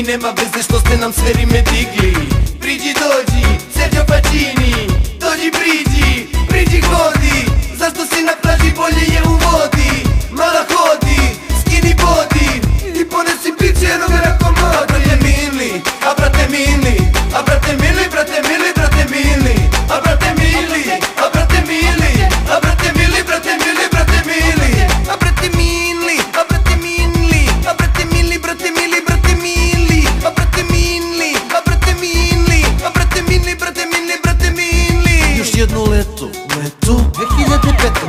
nema veze što ste nam sve rime digli. Priđi dođi, Sergio Pacini, dođi priđi hodi. Zašto si na plaži, bolje je u vodi. Mala hodi, skini body i ponesi piće jer uvera komodi. A brate mili, a brate mili, a brate mili, brate mili, brate mili, a brate mili, a brate mili, a brate mili, brate mili, brate mili, a brate mili, a brate mili, a brate mili, brate mili, brate mili, a brate mili, a brate mili, a brate mili, brate mili, brate mili. Još jedno leto 2005.